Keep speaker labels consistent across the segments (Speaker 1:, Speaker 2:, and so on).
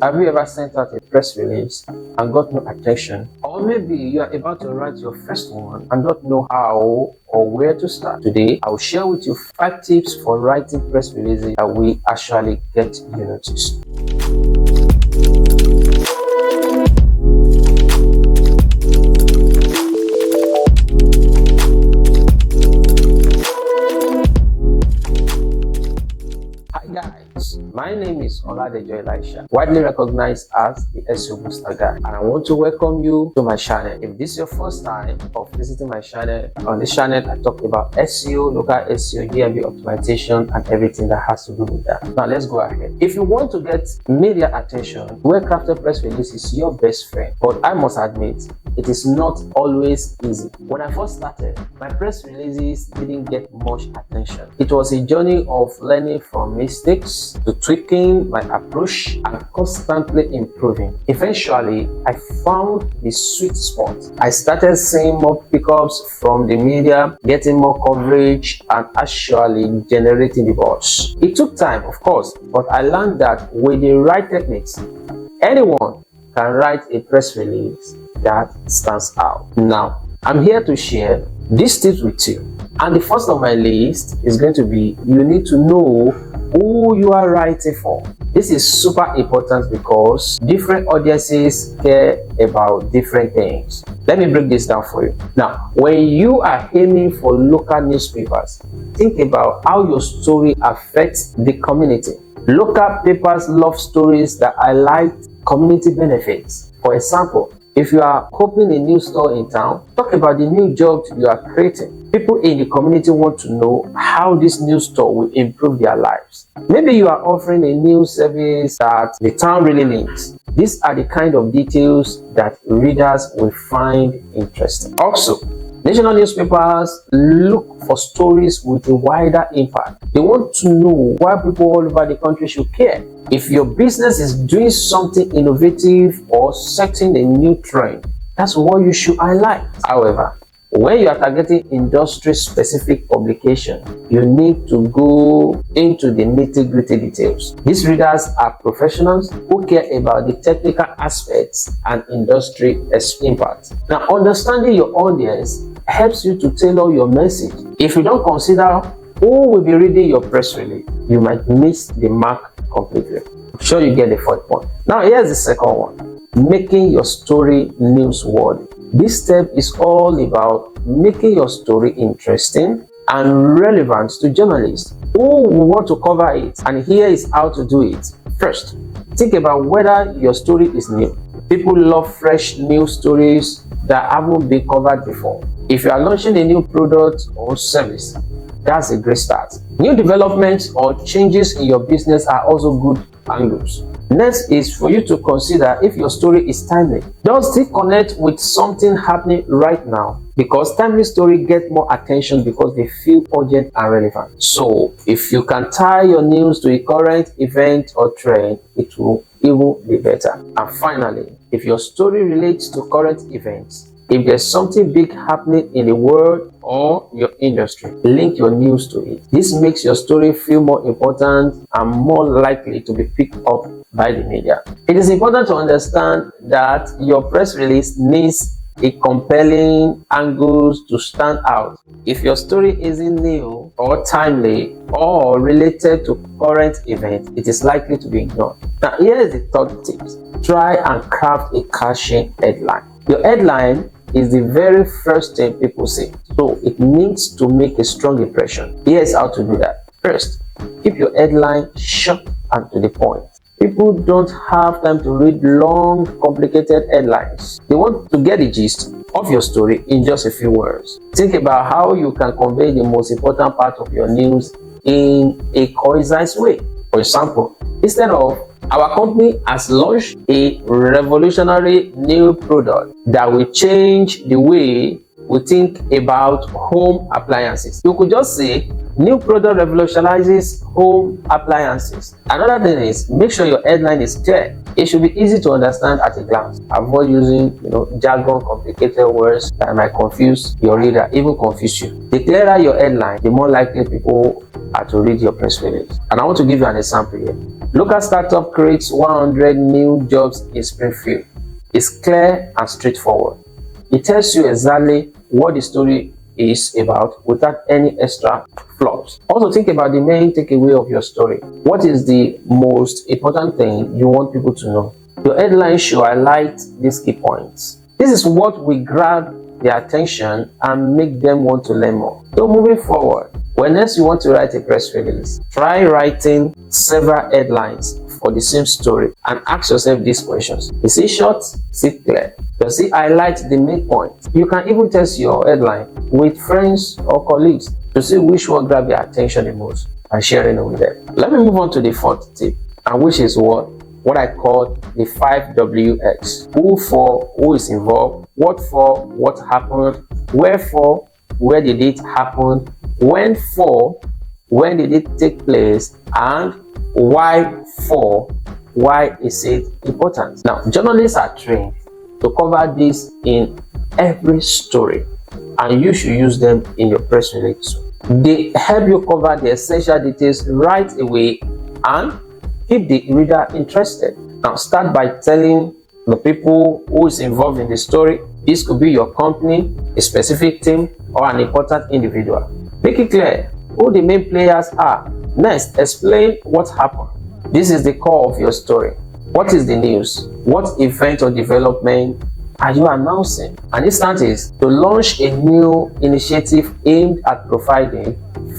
Speaker 1: Have you ever sent out a press release and got no attention? Or maybe you are about to write your first one and don't know how or where to start. Today, I will share with you 5 tips for writing press releases that will actually get you noticed. My name is Elisha, widely recognized as the SEO-Booster guy, and I want to welcome you to my channel. If this is your first time of visiting my channel, on this channel I talk about SEO, local SEO, DMB optimization, and everything that has to do with that. Now let's go ahead. If you want to get media attention, well-crafted press release is your best friend, but I must admit, it is not always easy. When I first started, my press releases didn't get much attention. It was a journey of learning from mistakes, to tweaking my approach and constantly improving. Eventually, I found the sweet spot. I started seeing more pickups from the media, getting more coverage, and actually generating the buzz. It took time, of course, but I learned that with the right techniques, anyone can write a press release that stands out. Now, I'm here to share these tips with you. And the first on my list is going to be, you need to know who you are writing for. This is super important because different audiences care about different things. Let me break this down for you. Now, when you are aiming for local newspapers, think about how your story affects the community. Local papers love stories that highlight community benefits. For example, if you are opening a new store in town, talk about the new jobs you are creating. People in the community want to know how this new store will improve their lives. Maybe you are offering a new service that the town really needs. These are the kind of details that readers will find interesting. Also, national newspapers look for stories with a wider impact. They want to know why people all over the country should care. If your business is doing something innovative or setting a new trend, that's what you should highlight. However, when you are targeting industry-specific publication, you need to go into the nitty-gritty details. These readers are professionals who care about the technical aspects and industry impact. Now, understanding your audience helps you to tailor your message. If you don't consider who will be reading your press release, you might miss the mark completely. I'm sure you get the fourth point. Now, here's the second one. Making your story newsworthy. This step is all about making your story interesting and relevant to journalists who will want to cover it. And here is how to do it. First, think about whether your story is new. People love fresh news stories that haven't been covered before. If you are launching a new product or service, that's a great start. New developments or changes in your business are also good angles. Next is for you to consider if your story is timely. Does it connect with something happening right now? Because timely stories get more attention because they feel urgent and relevant. So if you can tie your news to a current event or trend, it will even be better. And finally, if your story relates to current events, if there's something big happening in the world or your industry, link your news to it. This makes your story feel more important and more likely to be picked up by the media. It is important to understand that your press release needs a compelling angles to stand out. If your story isn't new or timely or related to current events, it is likely to be ignored. Now, here is the third tip. Try and craft a catchy headline. Your headline is the very first thing people see, so it needs to make a strong impression. Here's how to do that. First, keep your headline short and to the point. People don't have time to read long, complicated headlines. They want to get the gist of your story in just a few words. Think about how you can convey the most important part of your news in a concise way. For example, instead of "Our company has launched a revolutionary new product that will change the way we think about home appliances," you could just say, "New product revolutionizes home appliances." Another thing is, make sure your headline is clear. It should be easy to understand at a glance. Avoid using jargon, complicated words that might confuse your reader, even confuse you. The clearer your headline, the more likely people are to read your press release. And I want to give you an example here. Local startup creates 100 new jobs in Springfield. It's clear and straightforward. It tells you exactly what the story is about without any extra flops. Also, think about the main takeaway of your story. What is the most important thing you want people to know? Your headline should highlight these key points. This is what will grab their attention and make them want to learn more. So moving forward, when next you want to write a press release, try writing several headlines for the same story and ask yourself these questions. Is it short? Is it clear? Does it highlight the main point? You can even test your headline with friends or colleagues to see which one grab their attention the most and sharing it with them. Let me move on to the fourth tip, and which is what I call the 5WX. Who for, who is involved, what for, what happened, where for, where did it happen, when for, when did it take place, and why for, why is it important. Now, journalists are trained to cover this in every story, and you should use them in your press release. They help you cover the essential details right away and keep the reader interested. Now, start by telling the people who is involved in the story. This could be your company, a specific team, or an important individual. Make it clear who the main players are. Next, explain what happened. This is the core of your story. What is the news? What event or development are you announcing? An instance is to launch a new initiative aimed at providing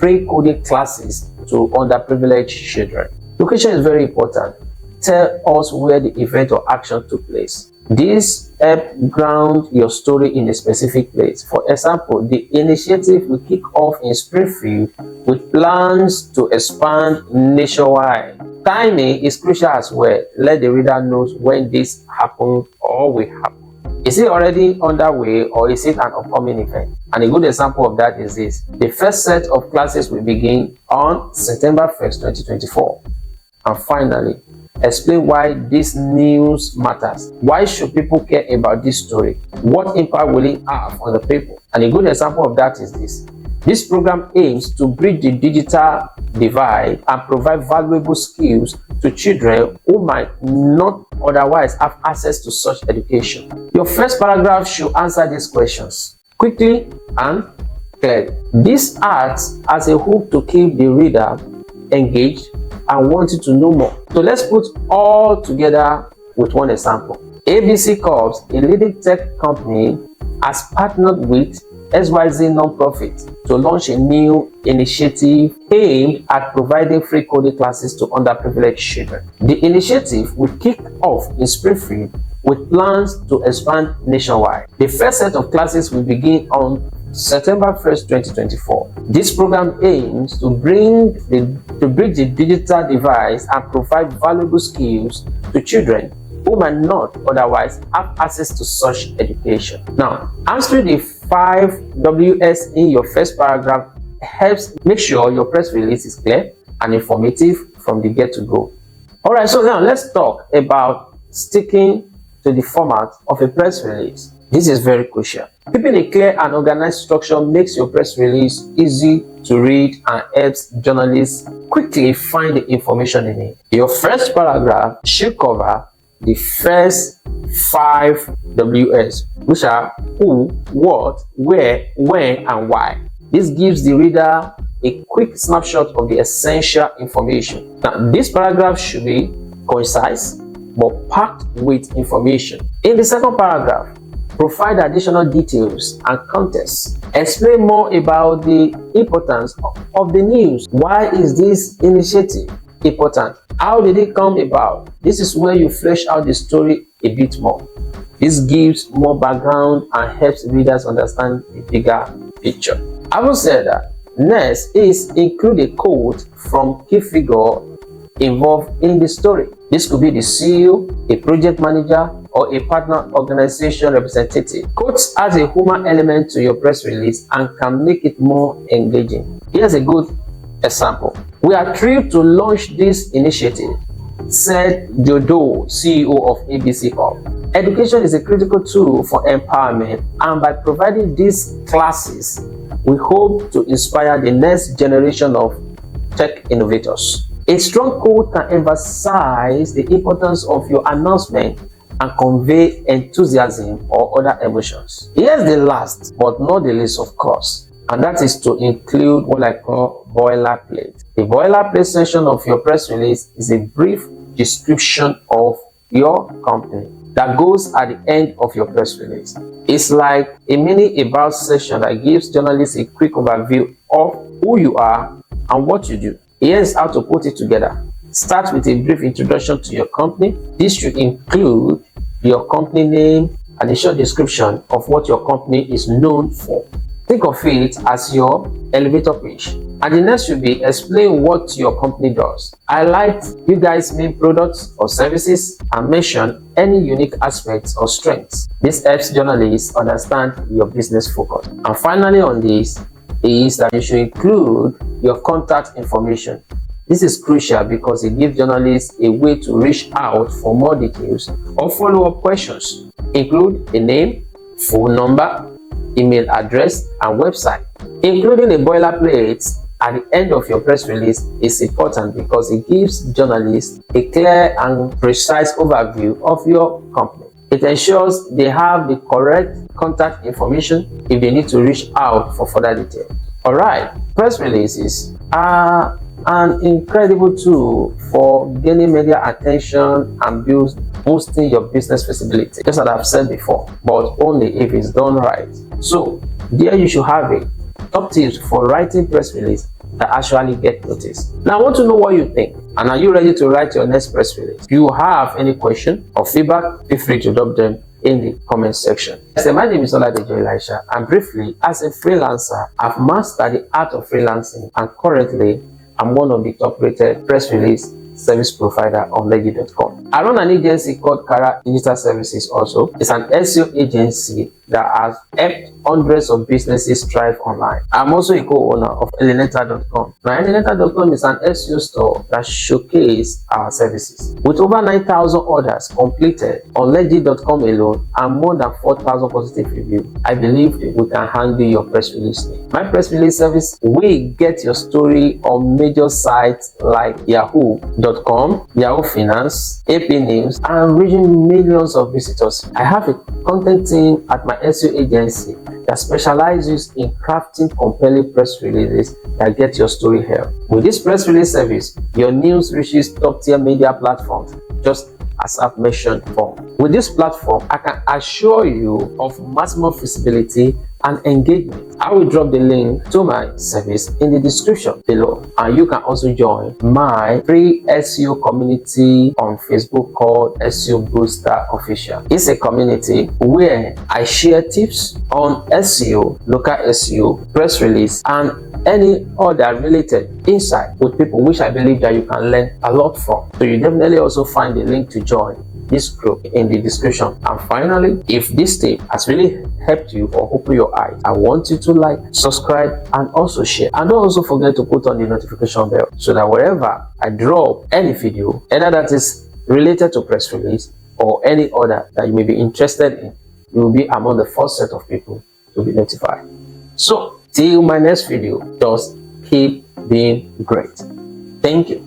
Speaker 1: free coding classes to underprivileged children. Location is very important. Tell us where the event or action took place. This helps ground your story in a specific place. For example, the initiative will kick off in Springfield with plans to expand nationwide. Timing is crucial as well. Let the reader know when this happened or will happen. Is it already underway or is it an upcoming event? And a good example of that is this. The first set of classes will begin on September 1st, 2024. And finally, explain why this news matters. Why should people care about this story? What impact will it have on the people? And a good example of that is this. This program aims to bridge the digital divide and provide valuable skills to children who might not otherwise have access to such education. Your first paragraph should answer these questions quickly and clearly. This acts as a hook to keep the reader engaged and wanting to know more. So let's put all together with one example. ABC Corps, a leading tech company, has partnered with XYZ nonprofit to launch a new initiative aimed at providing free coding classes to underprivileged children. The initiative will kick off in Springfield with plans to expand nationwide. The first set of classes will begin on September 1st, 2024. This program aims to bridge the digital divide and provide valuable skills to children who might not otherwise have access to such education. Now, answering the 5WS in your first paragraph helps make sure your press release is clear and informative from the get-to-go. Alright, so now let's talk about sticking to the format of a press release. This is very crucial. Keeping a clear and organized structure makes your press release easy to read and helps journalists quickly find the information they need. Your first paragraph should cover the first 5 Ws, which are who, what, where, when, and why. This gives the reader a quick snapshot of the essential information. Now, this paragraph should be concise but packed with information. In the second paragraph, provide additional details and context. Explain more about the importance of the news. Why is this initiative important? How did it come about? This is where you flesh out the story a bit more. This gives more background and helps readers understand the bigger picture. Having said that, next is include a quote from key figure involved in the story. This could be the CEO, a project manager, or a partner organization representative. Quotes adds a human element to your press release and can make it more engaging. Here's a good example. We are thrilled to launch this initiative, said Jodo, CEO of ABC Corp. Education is a critical tool for empowerment, and by providing these classes, we hope to inspire the next generation of tech innovators. A strong quote can emphasize the importance of your announcement and convey enthusiasm or other emotions. Here's the last but not the least, of course, and that is to include what I call boilerplate. The boilerplate section of your press release is a brief description of your company that goes at the end of your press release. It's like a mini about section that gives journalists a quick overview of who you are and what you do. Here's how to put it together. Start with a brief introduction to your company. This should include your company name and a short description of what your company is known for. Think of it as your elevator pitch. And the next should be explain what your company does. Highlight you guys' main products or services and mention any unique aspects or strengths. This helps journalists understand your business focus. And finally on this is that you should include your contact information. This is crucial because it gives journalists a way to reach out for more details or follow-up questions. Include a name, phone number, email address, and website. Including a boilerplate at the end of your press release is important because it gives journalists a clear and precise overview of your company. It ensures they have the correct contact information if they need to reach out for further details. Alright, press releases are an incredible tool for gaining media attention and boosting your business visibility, just as I've said before, but only if it's done right. So there you should have it. Top tips for writing press release that actually get noticed. Now I want to know what you think, and are you ready to write your next press release? If you have any question or feedback, feel free to drop them in the comment section. So my name is Elisha, and briefly, as a freelancer, I've mastered the art of freelancing, and currently I'm one of the top rated press release service provider on legit.com. I run an agency called Kara Digital Services also. It's an SEO agency that has helped hundreds of businesses thrive online. I'm also a co-owner of Elisha.com. Now, Elisha.com is an SEO store that showcases our services. With over 9,000 orders completed on legit.com alone and more than 4,000 positive reviews, I believe we can handle your press release need. My press release service will get your story on major sites like Yahoo.com, Yahoo Finance, AP News, and reaching millions of visitors. I have a content team at my SEO agency that specializes in crafting compelling press releases that get your story heard. With this press release service, your news reaches top-tier media platforms, just as I've mentioned before. With this platform, I can assure you of maximum visibility and engagement. I will drop the link to my service in the description below, and you can also join my free SEO community on Facebook called SEO-Booster Official. It's a community where I share tips on SEO, local SEO, press release, and any other related insight with people which I believe that you can learn a lot from. So you definitely also find the link to join this group in the description. And finally, if this tip has really helped you or opened your eyes, I want you to like, subscribe, and also share. And don't also forget to put on the notification bell so that wherever I drop any video, either that is related to press release or any other that you may be interested in, you will be among the first set of people to be notified. So till my next video, just keep being great. Thank you.